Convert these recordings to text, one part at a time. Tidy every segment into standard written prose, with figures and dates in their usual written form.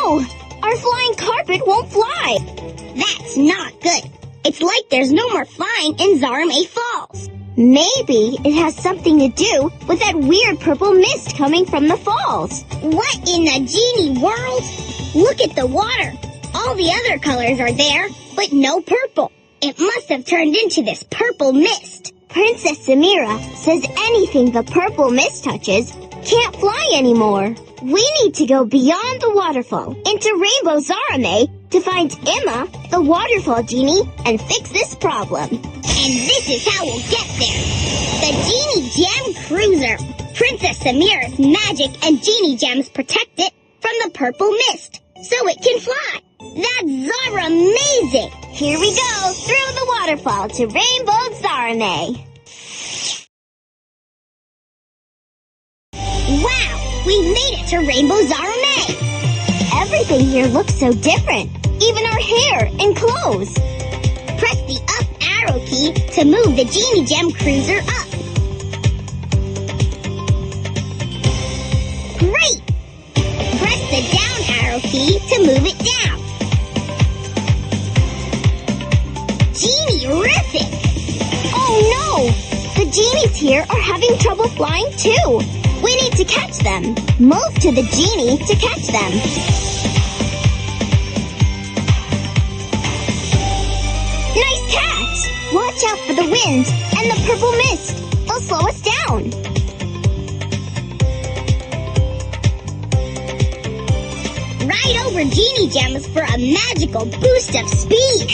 no! Our flying carpet won't fly! That's not good. It's like there's no more flying in Zaramey Falls. Maybe it has something to do with that weird purple mist coming from the falls. What in the genie world? Look at the water. All the other colors are there, but no purple. It must have turned into this purple mist. Princess Samira says anything the purple mist touches can't fly anymore. We need to go beyond the waterfall into Rainbow Zaramey to find Emma, the waterfall genie, and fix this problem. And this is how we'll get there. The Genie Gem Cruiser. Princess Samira's magic and genie gems protect it from the purple mist, so it can fly. That's Zaramazing! Here we go, through the waterfall to Rainbow Zaramey. Wow, we've made it to Rainbow Zaramey. Everything here looks so different, even our hair and clothes. Press the up arrow key to move the Genie Gem Cruiser up. Great! Press the down arrow key to move it down. Genie-rific! Oh no! The genies here are having trouble flying too. We need to catch them. Move to the genie to catch them. Nice catch! Watch out for the wind and the purple mist. They'll slow us down. Ride over genie gems for a magical boost of speed.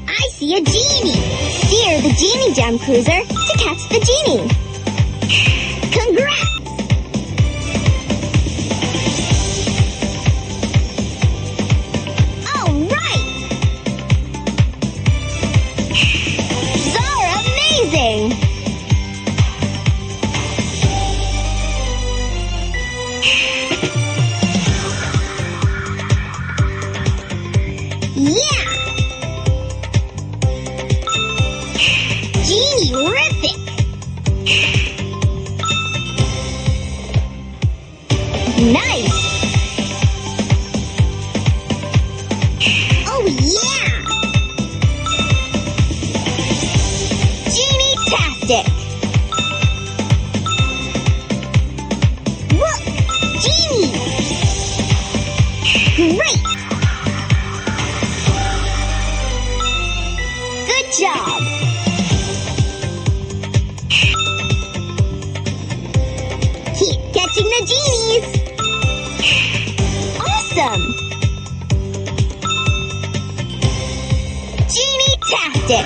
I see a genie. Steer the Genie Gem Cruiser to catch the genie. Congrats! All right! Zaramazing! Yeah! Genie-rific! Nice! Oh yeah! Genie-tastic! Look! Genie! Great! Good job! Keep catching the genies! Awesome! Genie-tastic!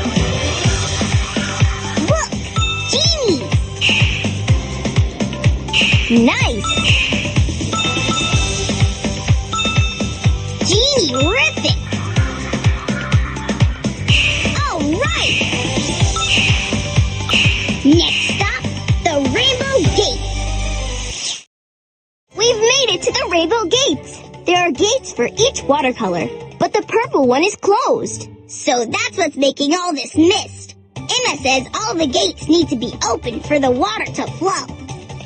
Look! Genies! Nice! Genie-rific! All right! Next stop, the Rainbow Gate. We've made it to the Rainbow Gates. There are gates for each watercolor, but the purple one is closed. So that's what's making all this mist. Emma says all the gates need to be open for the water to flow.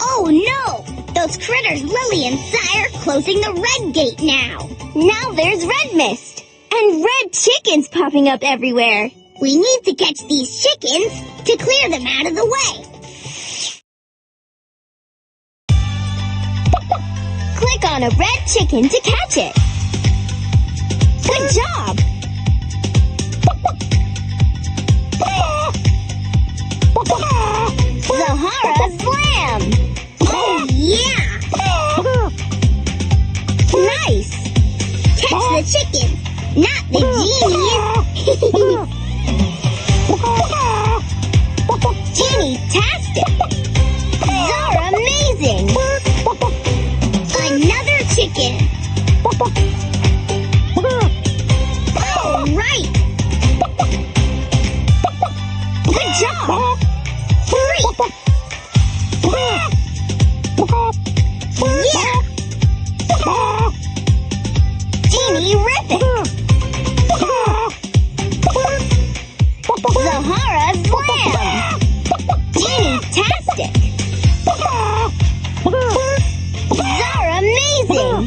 Oh no! Those critters Lily and Si are closing the red gate now. Now there's red mist. And red chickens popping up everywhere. We need to catch these chickens to clear them out of the way. Click on a red chicken to catch it. Good job! Zahara Slam! Oh yeah! Nice! Catch the chickens, not the genies! Genie-tastic! Zaramazing! Another chicken! All right! Good job! Great! Yeah! Genie-rific! Zahara Slam! Genie-tastic! Zaramazing!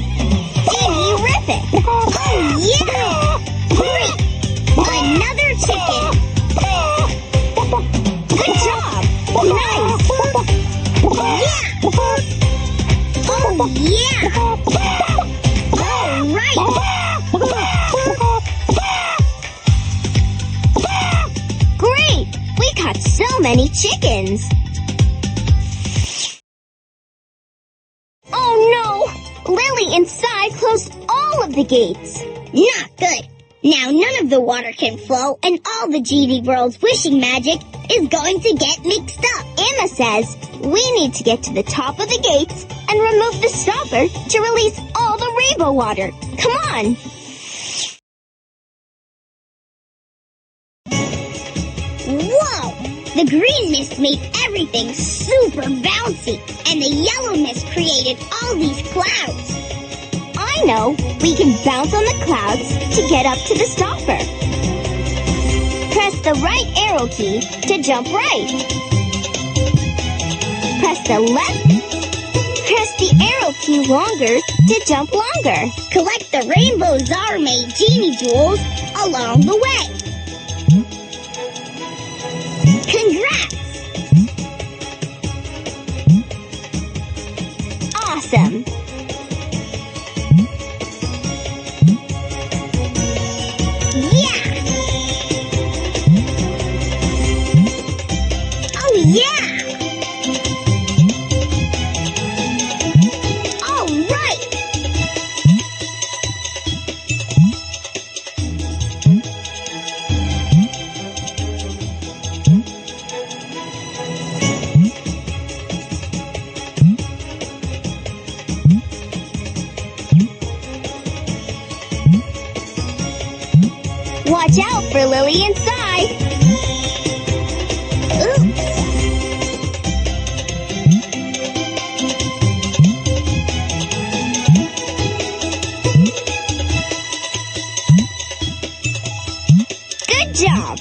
opens. Oh no! Lily inside closed all of the gates. Not good. Now none of the water can flow, and all the genie world's wishing magic is going to get mixed up. Emma says we need to get to the top of the gates and remove the stopper to release all the rainbow water. Come on! Whoa! The green mist made everything super bouncy, and the yellow mist created all these clouds. I know! We can bounce on the clouds to get up to the stopper. Press the right arrow key to jump right. Press the left. Press the arrow key longer to jump longer. Collect the rainbow Zaramei genie jewels along the way. Congrats! Awesome! Yeah! Oh yeah! All right! Watch out for Lily inside! Oops! Good job!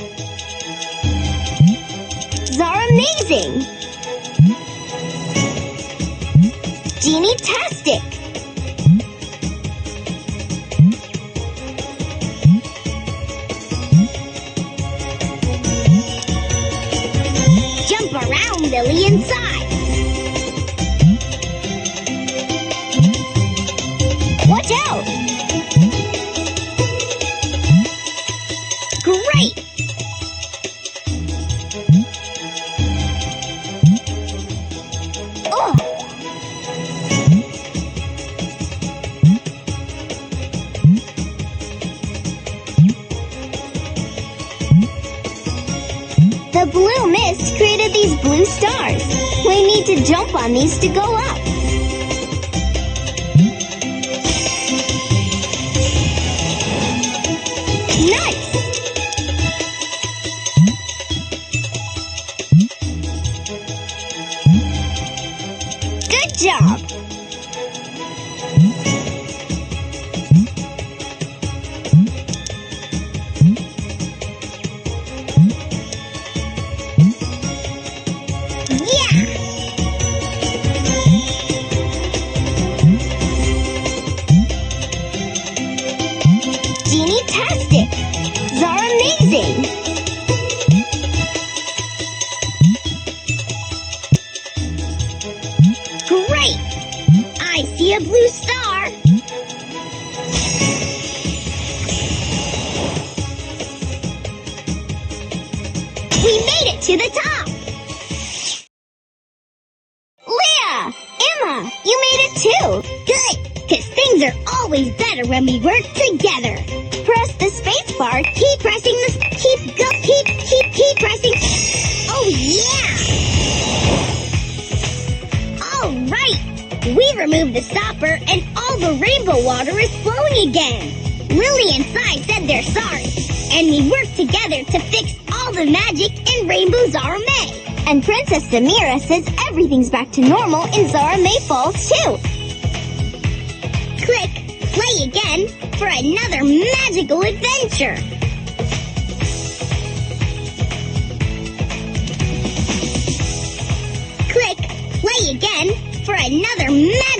Zaramazing! Genie-tastic! Jump around, Lily, inside. Watch out! Great! Oh! The blue mist created these blue stars. We need to jump on these to go up. Nice! Good job! Genie-tastic! Zaramazing! Great! I see a blue star! We made it to the top! Leah! Emma! You made it too! Good! Because things are always better when we work together. Press the space bar, keep pressing keep pressing. Oh yeah! All right! We removed the stopper and all the rainbow water is flowing again. Lily and Sai said they're sorry. And we worked together to fix all the magic in Rainbow Zaramei. And Princess Samira says everything's back to normal in Zaramei Fall's too. Click play again for another magical adventure. Click play again for another magical